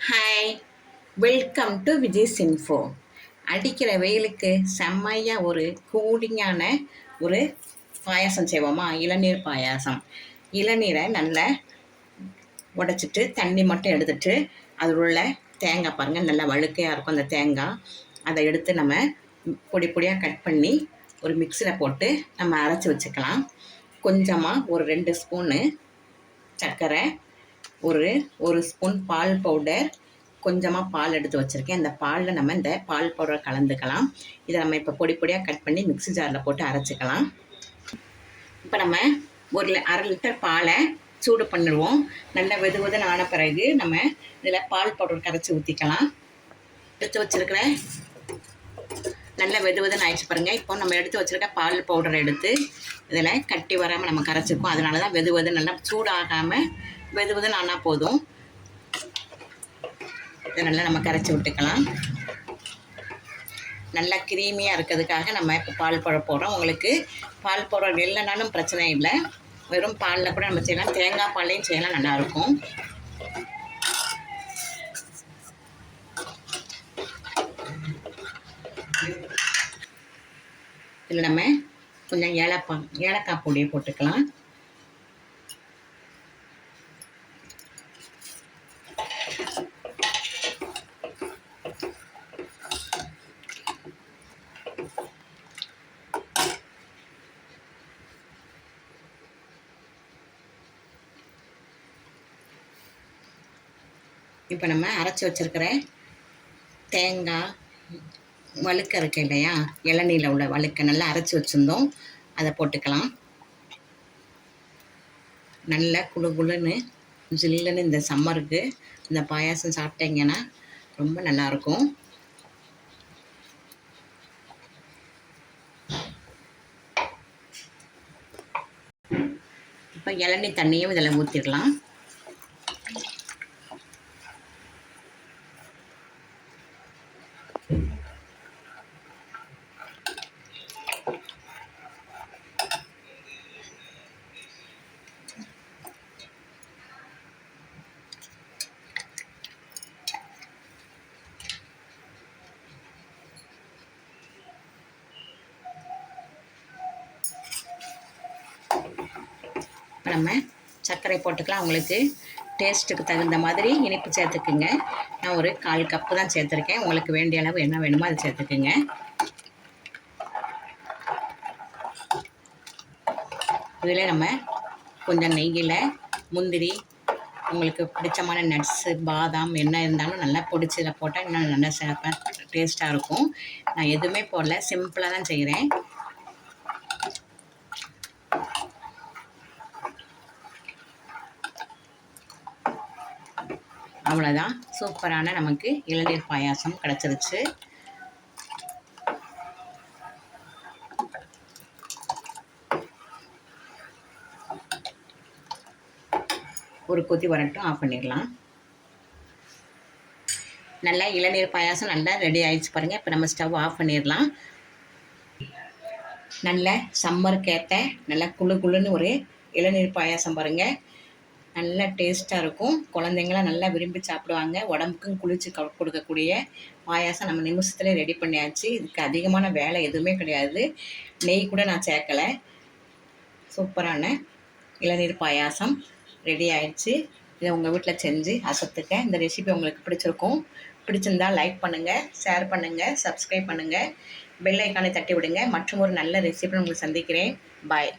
Hi, welcome to Vijay's info. அடிக்கிற வெயிலுக்கு செம்மையாக ஒரு கூலிங்கான ஒரு பாயாசம் செய்வோமா? இளநீர் பாயாசம். இளநீரை நல்லா உடைச்சிட்டு தண்ணி மட்டும் எடுத்துட்டு அதில் உள்ள தேங்காய் பாருங்கள், நல்லா வழுக்கையாக இருக்கும் அந்த தேங்காய். அதை எடுத்து நம்ம பொடி பொடியாக கட் பண்ணி ஒரு மிக்சியில் போட்டு நம்ம அரைச்சி வச்சுக்கலாம். கொஞ்சமாக ஒரு 2 ஸ்பூனு சர்க்கரை, ஒரு ஸ்பூன் பால் பவுடர், கொஞ்சமாக பால் எடுத்து வச்சுருக்கேன். இந்த பாலில் நம்ம இந்த பால் பவுடரை கலந்துக்கலாம். இதை நம்ம இப்போ பொடி பொடியாக கட் பண்ணி மிக்ஸி ஜாரில் போட்டு அரைச்சிக்கலாம். இப்போ நம்ம ஒரு 1/2 லிட்டர் பாலை சூடு பண்ணிடுவோம். நல்லா வெதுவெதுன்னு ஆன பிறகு நம்ம இதில் பால் பவுடர் கரைச்சி ஊற்றிக்கலாம். எடுத்து வச்சுருக்கிற நல்லா வெதுவெதுன்னு ஆயிடுச்சு பாருங்கள். இப்போ நம்ம எடுத்து வச்சுருக்க பால் பவுடரை எடுத்து இதில் கட்டி வராமல் நம்ம கரைச்சிப்போம். அதனால தான் வெதுவெது நல்லா சூடாகாமல் வெதுவெதுன்னு ஆனால் போதும். இதை நல்லா நம்ம கரைச்சி விட்டுக்கலாம். நல்லா க்ரீமியாக இருக்கிறதுக்காக நம்ம இப்போ பால் பவுடர் போடுறோம். உங்களுக்கு பால் பவுடர் இல்லைனாலும் பிரச்சனை இல்லை, வெறும் பாலில் கூட நம்ம செய்யலாம். தேங்காய் பாலையும் செய்யலாம், நல்லாயிருக்கும். இதில் நம்ம கொஞ்சம் ஏலக்காய் பொடியை போட்டுக்கலாம். இப்போ நம்ம அரைச்சி வச்சுருக்கிற தேங்காய் வழுக்க இருக்கு இல்லையா, இளநீரில் உள்ள வழுக்க நல்லா அரைச்சி வச்சுருந்தோம், அதை போட்டுக்கலாம். நல்லா குளு குளுன்னு ஜில்லுன்னு இந்த சம்மருக்கு இந்த பாயாசம் சாப்பிட்டீங்கன்னா ரொம்ப நல்லாயிருக்கும். இப்போ இளநீ தண்ணியும் இதில் ஊற்றிடலாம். நம்ம சர்க்கரை போட்டுக்கலாம். உங்களுக்கு டேஸ்ட்டுக்கு தகுந்த மாதிரி இனிப்பு சேர்த்துக்குங்க. நான் ஒரு 1/4 கப்பு தான் சேர்த்துருக்கேன். உங்களுக்கு வேண்டிய அளவு என்ன வேணுமோ அதை சேர்த்துக்குங்க. இதில் நம்ம கொஞ்சம் நெய்யில் முந்திரி, உங்களுக்கு பிடிச்சமான நட்ஸு, பாதாம் என்ன இருந்தாலும் நல்லா பொடிச்சில் போட்டால் இன்னும் நல்லா சிறப்பாக டேஸ்ட்டாக இருக்கும். நான் எதுவுமே போடல, சிம்பிளாக தான் செய்கிறேன். அவ்வளோதான், சூப்பரான நமக்கு இளநீர் பாயாசம் கிடச்சிருச்சு. ஒரு கொதி வரட்டும், ஆஃப் பண்ணிடலாம். நல்லா இளநீர் பாயாசம் நல்லா ரெடி ஆகிடுச்சு பாருங்கள். இப்போ நம்ம ஸ்டவ் ஆஃப் பண்ணிடலாம். நல்ல சம்மருக்கு ஏற்ற நல்லா குளு குளுன்னு ஒரு இளநீர் பாயாசம் பாருங்கள், நல்லா டேஸ்ட்டாக இருக்கும். குழந்தைங்களாம் நல்லா விரும்பி சாப்பிடுவாங்க. உடம்புக்கும் குளிர்ச்சி கொடுக்கக்கூடிய பாயாசம் நம்ம நிமிஷத்துலேயே ரெடி பண்ணியாச்சு. இதுக்கு அதிகமான வேலை எதுவுமே கிடையாது. நெய் கூட நான் சேர்க்கலை. சூப்பரான இளநீர் பாயாசம் ரெடி ஆயிடுச்சு. இதை உங்கள் வீட்டில் செஞ்சு அசத்துக்க. இந்த ரெசிபி உங்களுக்கு பிடிச்சிருக்கும். பிடிச்சிருந்தால் லைக் பண்ணுங்கள், ஷேர் பண்ணுங்கள், சப்ஸ்கிரைப் பண்ணுங்கள், பெல் ஐக்கானை தட்டி விடுங்க. மற்றும் ஒரு நல்ல ரெசிபி உங்களுக்கு சந்திக்கிறேன். பாய்.